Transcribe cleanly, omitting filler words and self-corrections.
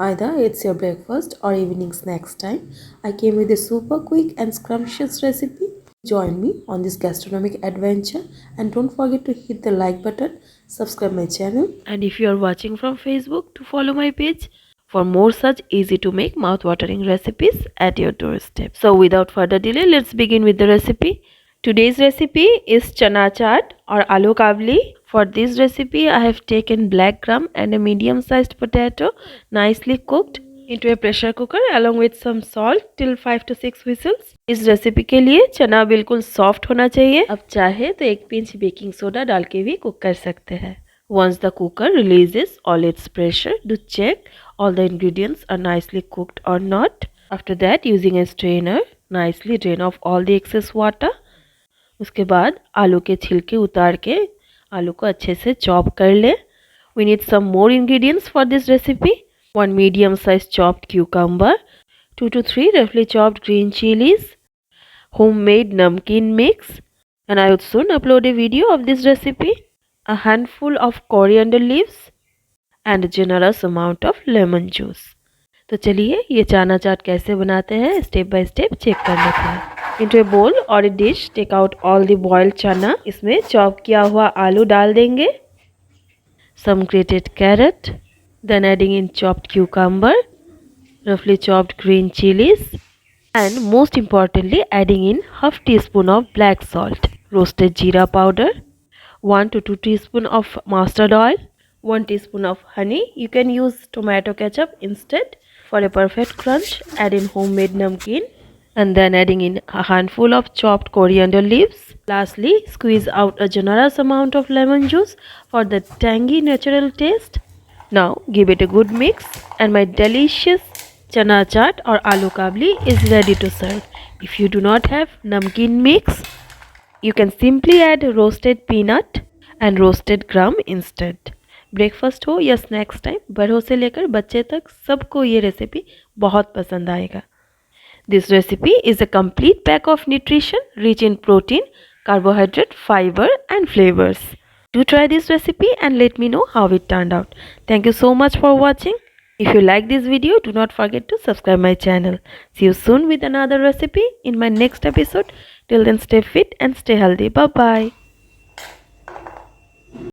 Either it's your breakfast or evening snacks time, I came with a super quick and scrumptious recipe. Join me on this gastronomic adventure and don't forget to hit the like button, subscribe my channel, and if you are watching from Facebook, to follow my page for more such easy to make mouth-watering recipes at your doorstep. So without further delay, let's begin with the recipe. Today's recipe is Chana Chat or Aloo Kabli. For this recipe, I have taken black gram and a medium-sized potato nicely cooked into a pressure cooker along with some salt till 5 to 6 whistles. इस recipe के लिए चना बिल्कुल soft होना चाहिए. अब चाहे तो एक पिंच बेकिंग सोडा डाल के भी कुक कर सकते हैं. Once the cooker releases all its pressure, do check all the ingredients are nicely cooked or not. After that, using a strainer, nicely drain off all the excess water. उसके बाद आलू के छिलके उतार के आलू को अच्छे से चॉप कर ले. We need some more ingredients for this recipe. 1 medium sized chopped cucumber, 2 to 3 roughly chopped green chilies, homemade namkeen mix, and I would soon upload a video of this recipe, a handful of coriander leaves and a generous amount of lemon juice. तो चलिए ये चाना चाट कैसे बनाते हैं step by step check कर लेते हैं. Into a bowl or a dish, take out all the boiled chana. इसमें चॉप किया हुआ आलू डाल देंगे. Some grated carrot. Then adding in chopped cucumber, roughly chopped green chilies, and most importantly adding in half teaspoon of black salt, roasted jeera powder, 1 to 2 teaspoon of mustard oil, 1 teaspoon of honey. You can use tomato ketchup instead. For a perfect crunch, add in homemade namkeen and then adding in a handful of chopped coriander leaves. Lastly, squeeze out a generous amount of lemon juice for the tangy natural taste. Now give it a good mix and my delicious chana chaat or aloo kabli is ready to serve. If you do not have namkeen mix, you can simply add roasted peanut and roasted gram instead. Breakfast हो या snacks time, बड़ों से लेकर बच्चे तक सबको ये recipe बहुत पसंद आएगा. This recipe is a complete pack of nutrition rich in protein, carbohydrate, fiber and flavors. Do try this recipe and let me know how it turned out. Thank you so much for watching. If you like this video, do not forget to subscribe my channel. See you soon with another recipe in my next episode. Till then, stay fit and stay healthy. Bye bye.